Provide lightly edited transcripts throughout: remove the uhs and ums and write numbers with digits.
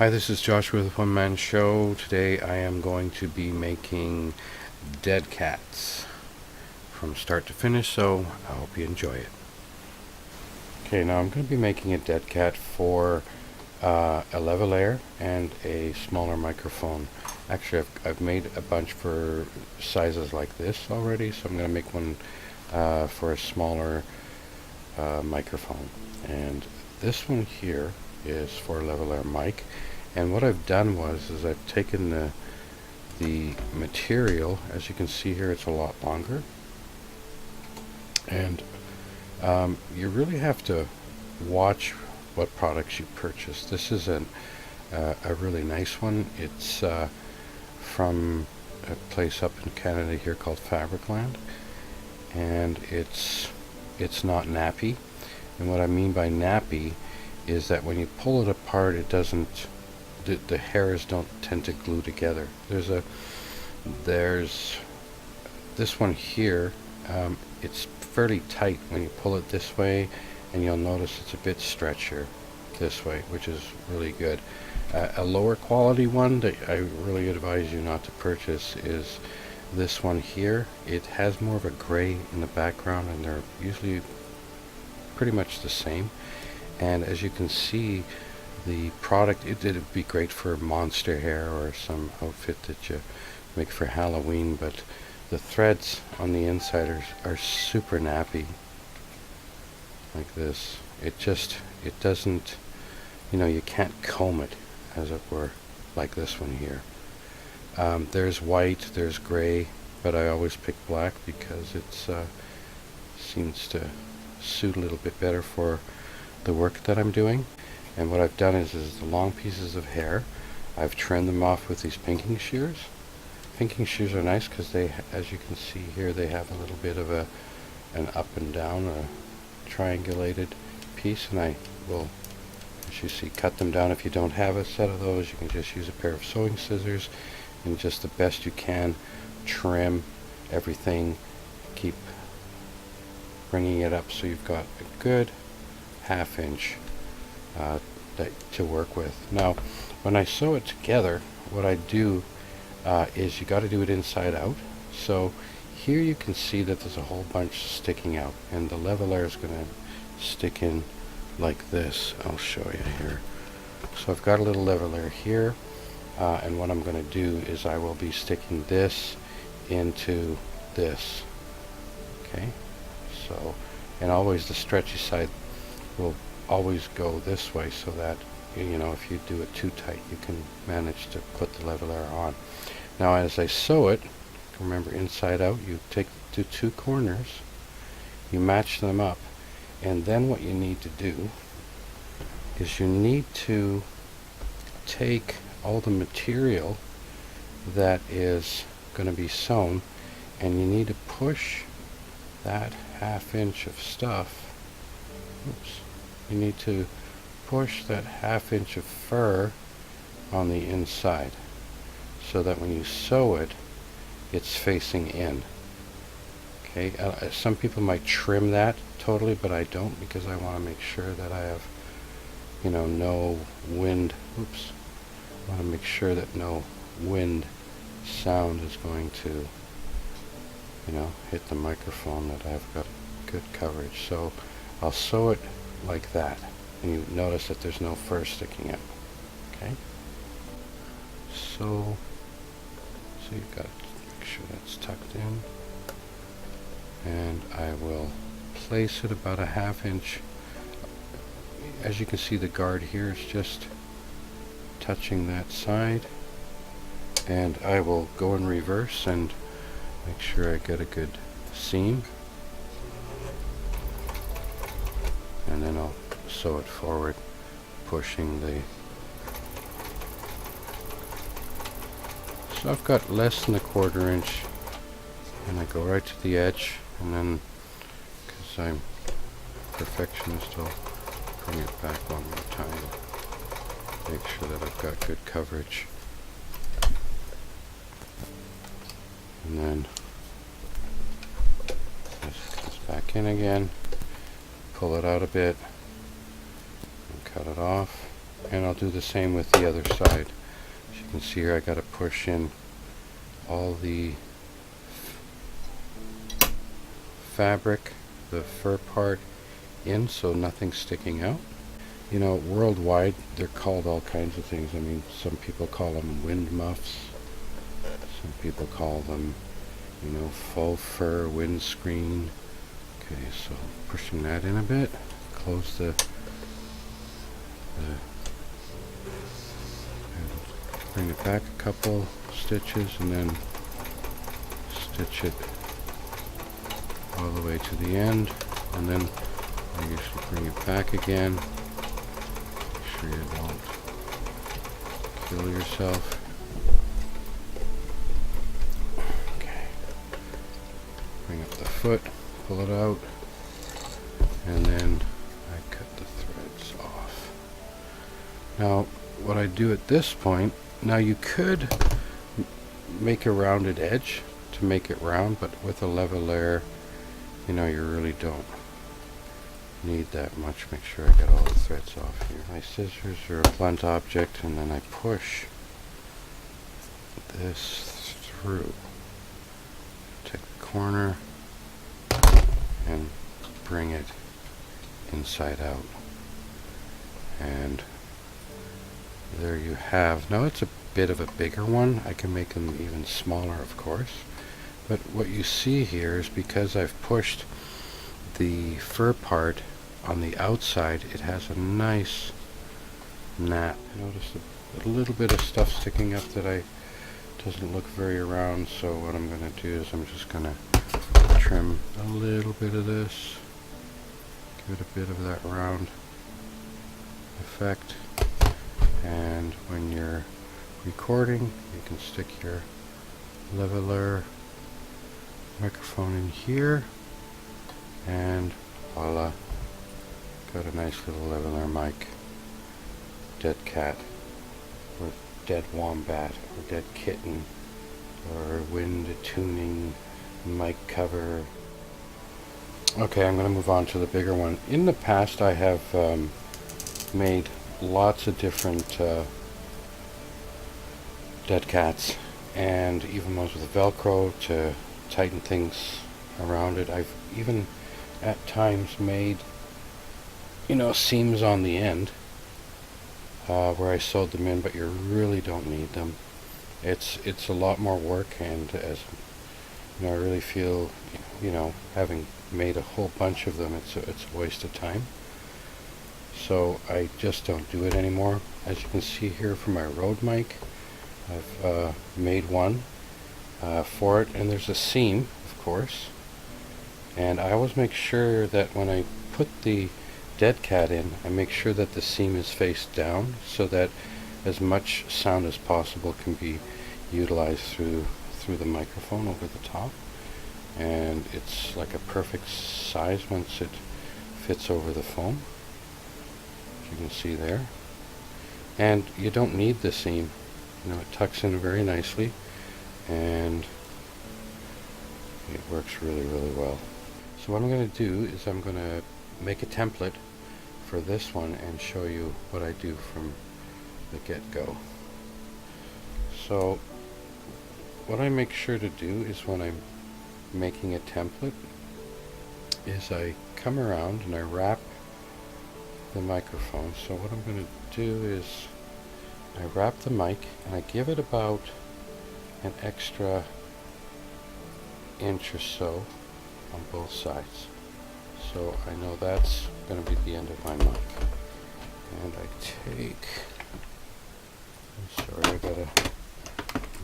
Hi, this is Joshua with One Man Show. Today I am going to be making dead cats from start to finish, so I hope you enjoy it. Okay, now I'm going to be making a dead cat for a lavalier and a smaller microphone. Actually, I've made a bunch for sizes like this already, so I'm going to make one for a smaller microphone. And this one here is for a lavalier mic. And what I've done is I've taken the material. As you can see here, it's a lot longer, and you really have to watch what products you purchase. This is a really nice one. It's from a place up in Canada here called Fabricland, and it's not nappy. And what I mean by nappy is that when you pull it apart, it doesn't. The hairs don't tend to glue together. There's this one here. It's fairly tight when you pull it this way, and you'll notice it's a bit stretchier this way, which is really good. A lower quality one that I really advise you not to purchase is this one here. It has more of a gray in the background, and they're usually pretty much the same. And as you can see, the product, it'd be great for monster hair or some outfit that you make for Halloween, but the threads on the inside are super nappy, like this. It doesn't, you can't comb it, as it were, like this one here. There's white, there's gray, but I always pick black because it seems to suit a little bit better for the work that I'm doing. And what I've done is the long pieces of hair, I've trimmed them off with these pinking shears. Pinking shears are nice because they, as you can see here, they have a little bit of an up and down, a triangulated piece, and I will, as you see, cut them down. If you don't have a set of those, you can just use a pair of sewing scissors and just the best you can trim everything. Keep bringing it up so you've got a good half-inch to work with. Now, when I sew it together, what I do is you got to do it inside out. So here you can see that there's a whole bunch sticking out, and the lavalier is going to stick in like this. I'll show you here. So I've got a little lavalier here, and what I'm going to do is I will be sticking this into this. Okay, so, and always the stretchy side will always go this way, so that if you do it too tight, you can manage to put the lavalier on. Now, as I sew it, remember, inside out, you take the two corners, you match them up, and then what you need to do is you need to take all the material that is going to be sewn, and you need to push that half-inch of stuff. Oops. You need to push that half-inch of fur on the inside so that when you sew it, it's facing in. Okay, some people might trim that totally, but I don't, because I want to make sure that I have, no wind. Oops. I want to make sure that no wind sound is going to, hit the microphone, that I've got good coverage. So I'll sew it like that, and you notice that there's no fur sticking out. Okay, so you've got to make sure that's tucked in, and I will place it about a half-inch. As you can see, the guard here is just touching that side, and I will go in reverse and make sure I get a good seam, and then I'll sew it forward, pushing the. So I've got less than a 1/4 inch, and I go right to the edge, and then, because I'm a perfectionist, I'll bring it back one more time, make sure that I've got good coverage, and then this comes back in again, pull it out a bit, and cut it off. And I'll do the same with the other side. As you can see here, I got to push in all the fabric, the fur part in, so nothing's sticking out. You know, worldwide they're called all kinds of things. I mean, some people call them wind muffs, some people call them, you know, faux fur windscreen. Okay, so pushing that in a bit, close the and bring it back a couple stitches, and then stitch it all the way to the end, and then I usually bring it back again. Make sure you don't kill yourself. Okay. Bring up the foot, pull it out, and then I cut the threads off. Now, what I do at this point, now you could make a rounded edge to make it round, but with a lavilier, you know, you really don't need that much. Make sure I get all the threads off here. My scissors are a blunt object, and then I push this through. Take the corner and bring it inside out. And there you have. Now it's a bit of a bigger one. I can make them even smaller, of course. But what you see here is because I've pushed the fur part on the outside, it has a nice nap. Notice a little bit of stuff sticking up that doesn't look very round, so what I'm going to do is I'm just going to trim a little bit of this, give it a bit of that round effect, and when you're recording, you can stick your lavalier microphone in here, and voila, got a nice little lavalier mic. Dead cat, or dead wombat, or dead kitten, or wind tuning mic cover. Okay, I'm going to move on to the bigger one. In the past, I have made lots of different dead cats, and even ones with Velcro to tighten things around it. I've even at times made, you know, seams on the end where I sewed them in, but you really don't need them. It's a lot more work, and as you know, I really feel, you know, having made a whole bunch of them, it's a waste of time. So I just don't do it anymore. As you can see here for my Rode mic, I've made one for it, and there's a seam, of course, and I always make sure that when I put the dead cat in, I make sure that the seam is face down so that as much sound as possible can be utilized through the microphone over the top, and it's like a perfect size once it fits over the foam, as you can see there. And you don't need the seam, you know, it tucks in very nicely, and it works really, really well. So what I'm going to do is I'm going to make a template for this one and show you what I do from the get-go. So what I make sure to do is when I'm making a template is I come around and I wrap the microphone. So what I'm going to do is I wrap the mic and I give it about an extra inch or so on both sides. So I know that's going to be the end of my mic. And I take, I'm sorry, I gotta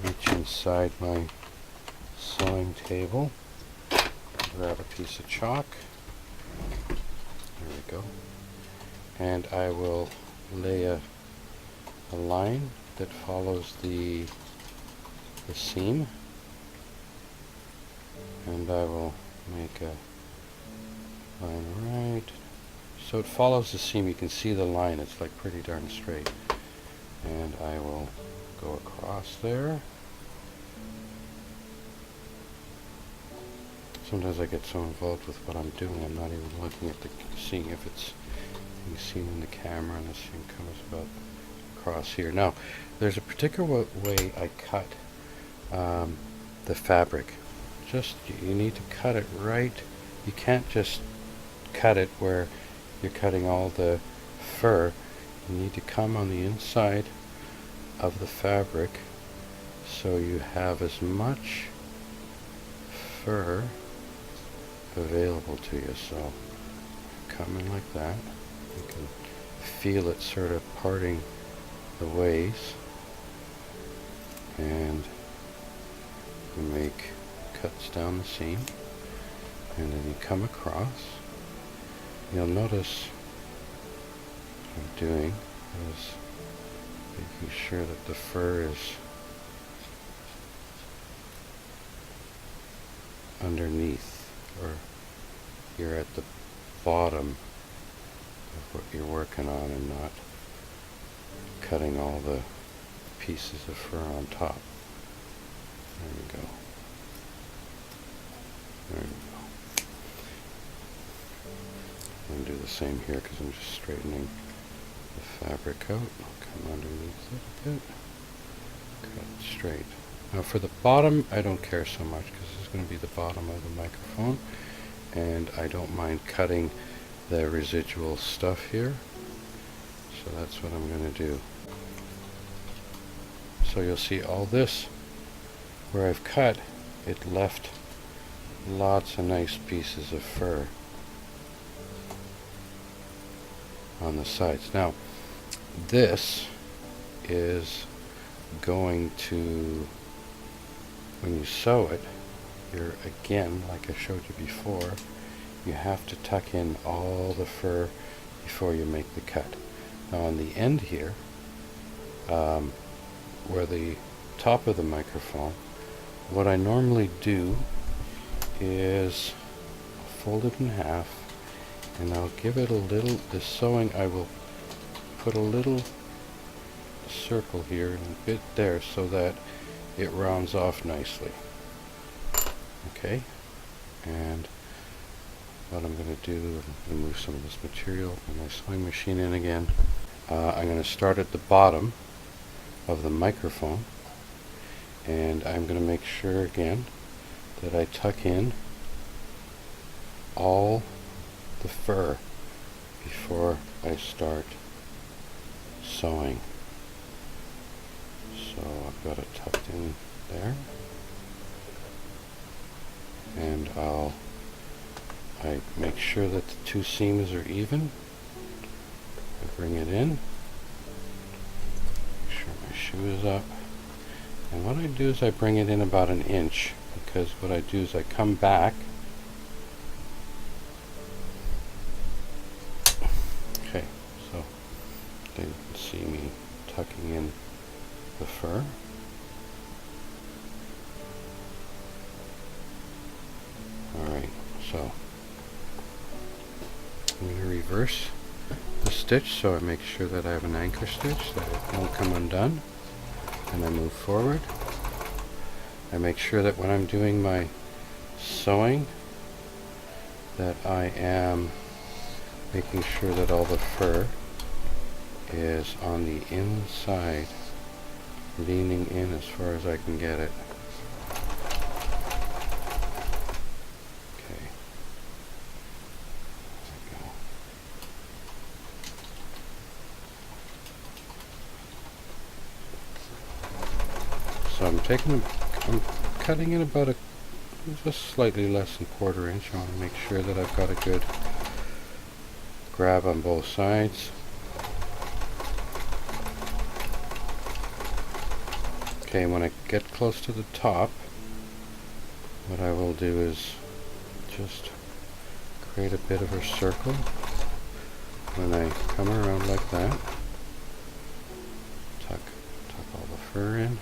reach inside my sewing table, grab a piece of chalk, there we go, and I will lay a line that follows the seam, and I will make a line right, so it follows the seam. You can see the line, it's like pretty darn straight, and I will go across there. Sometimes I get so involved with what I'm doing, I'm not even looking at seeing if it's being seen in the camera, and the seam comes about across here. Now, there's a particular way I cut the fabric. Just, you need to cut it right. You can't just cut it where you're cutting all the fur. You need to come on the inside of the fabric so you have as much fur available to you. So come in like that. You can feel it sort of parting the ways, and you make cuts down the seam, and then you come across. You'll notice what I'm doing is making sure that the fur is underneath, or you're at the bottom of what you're working on and not cutting all the pieces of fur on top. There we go. There we go. I'm going to do the same here because I'm just straightening the fabric out. I'll come underneath it a bit. Cut it straight. Now for the bottom, I don't care so much because this is going to be the bottom of the microphone, and I don't mind cutting the residual stuff here. So that's what I'm going to do. So you'll see all this where I've cut, it left lots of nice pieces of fur on the sides. Now this is going to, when you sew it, you're again, like I showed you before, you have to tuck in all the fur before you make the cut. Now on the end here, where the top of the microphone, what I normally do is fold it in half, and I'll give it a little, the sewing, I will put a little circle here and a bit there so that it rounds off nicely. Okay, and what I'm going to do, I'm going to move some of this material, put my sewing machine in again. I'm going to start at the bottom of the microphone, and I'm going to make sure again that I tuck in all the fur before I start sewing. So I've got it tucked in there, and I make sure that the two seams are even. I bring it in, make sure my shoe is up, and what I do is I bring it in about an inch, because what I do is I come back. Okay, so then you can see me tucking in the fur. Alright, so I'm going to reverse the stitch so I make sure that I have an anchor stitch, that it won't come undone, and I move forward. I make sure that when I'm doing my sewing that I am making sure that all the fur is on the inside, leaning in as far as I can get it. Okay. There we go. So I'm cutting in about just slightly less than 1/4 inch. I want to make sure that I've got a good grab on both sides. Okay, when I get close to the top, what I will do is just create a bit of a circle. When I come around like that, tuck all the fur in,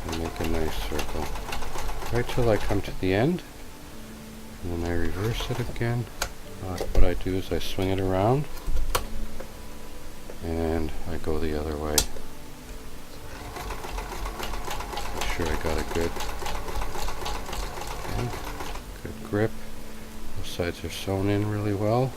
and make a nice circle right till I come to the end, and then I reverse it again. What I do is I swing it around and I go the other way. Make sure I got a good grip. Both sides are sewn in really well.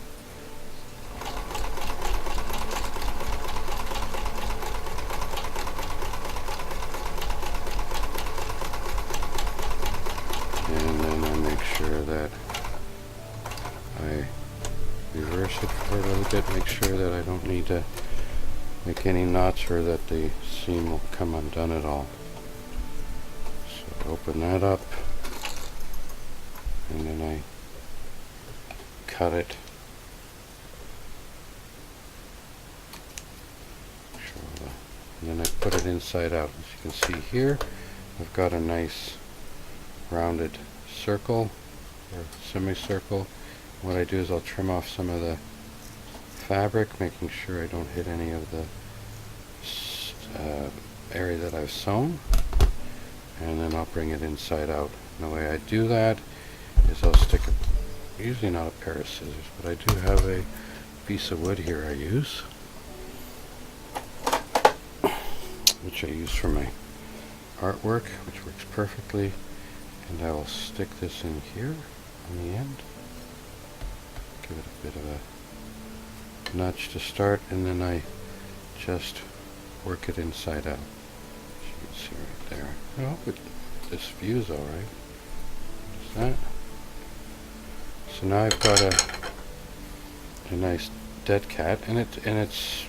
make sure that I reverse it for a little bit, make sure that I don't need to make any knots or that the seam will come undone at all. So open that up, and then I cut it. And then I put it inside out. As you can see here, I've got a nice rounded circle or semicircle. What I do is I'll trim off some of the fabric, making sure I don't hit any of the area that I've sewn, and then I'll bring it inside out. And the way I do that is I'll stick usually not a pair of scissors, but I do have a piece of wood here I use, which I use for my artwork, which works perfectly, and I will stick this in here on the end, give it a bit of a nudge to start, and then I just work it inside out. As you can see right there. I hope this view's alright. Is that? So now I've got a nice dead cat, and it's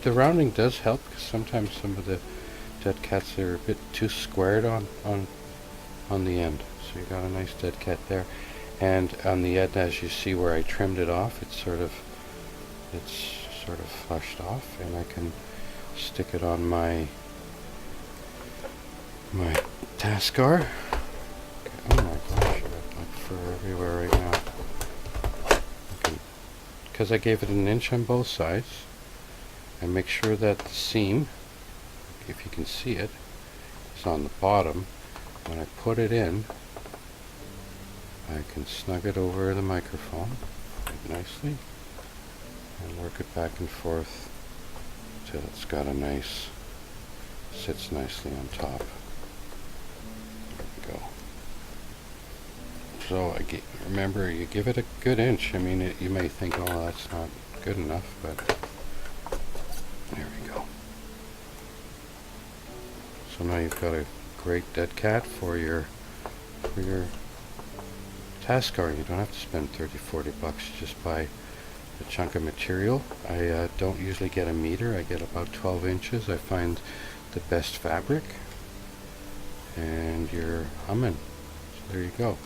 the rounding does help, because sometimes some of the dead cats are a bit too squared on the end. So you got a nice dead cat there, and on the end, as you see where I trimmed it off, it's sort of flushed off, and I can stick it on my Teskar. Oh my gosh, I got like fur everywhere right now. Because I gave it an inch on both sides, and make sure that the seam, if you can see it, is on the bottom. When I put it in, I can snug it over the microphone quite nicely and work it back and forth till it's got a nice, sits nicely on top. There we go. So remember, you give it a good inch. I mean, you may think, oh, that's not good enough, but there we go. So now you've got a great dead cat for your Teskar. You don't have to spend 30-40 bucks. You just buy a chunk of material. I don't usually get a meter. I get about 12 inches. I find the best fabric, and you're humming. So there you go.